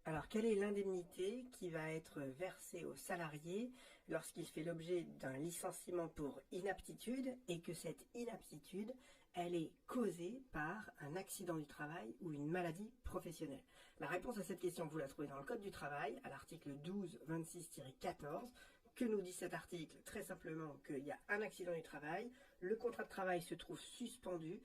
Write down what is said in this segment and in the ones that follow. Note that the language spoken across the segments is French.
Alors, quelle est l'indemnité qui va être versée au salarié lorsqu'il fait l'objet d'un licenciement pour inaptitude et que cette inaptitude, elle est causée par un accident du travail ou une maladie professionnelle? La réponse à cette question, vous la trouvez dans le Code du travail, à l'article 1226-14. Que nous dit cet article? Très simplement qu'il y a un accident du travail, le contrat de travail se trouve suspendu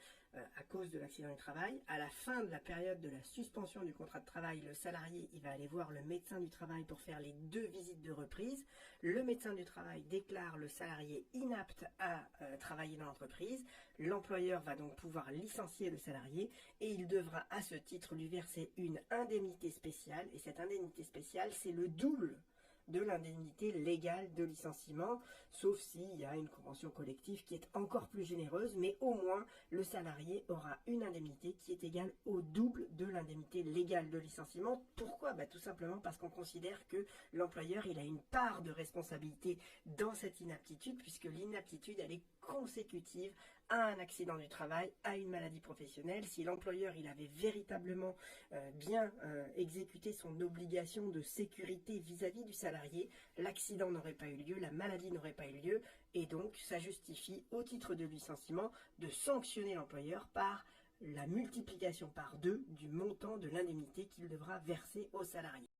à cause de l'accident du travail. À la fin de la période de la suspension du contrat de travail, le salarié il va aller voir le médecin du travail pour faire les 2 visites de reprise. Le médecin du travail déclare le salarié inapte à travailler dans l'entreprise. L'employeur va donc pouvoir licencier le salarié et il devra à ce titre lui verser une indemnité spéciale. Et cette indemnité spéciale, c'est le double de l'indemnité légale de licenciement, sauf s'il y a une convention collective qui est encore plus généreuse, mais au moins le salarié aura une indemnité qui est égale au double de l'indemnité légale de licenciement. Pourquoi? Tout simplement parce qu'on considère que l'employeur il a une part de responsabilité dans cette inaptitude, puisque l'inaptitude elle est consécutive à un accident du travail, à une maladie professionnelle. Si l'employeur il avait véritablement bien exécuté son obligation de sécurité vis-à-vis du salarié, l'accident n'aurait pas eu lieu, la maladie n'aurait pas eu lieu, et donc ça justifie au titre de licenciement de sanctionner l'employeur par la multiplication par 2 du montant de l'indemnité qu'il devra verser au salarié.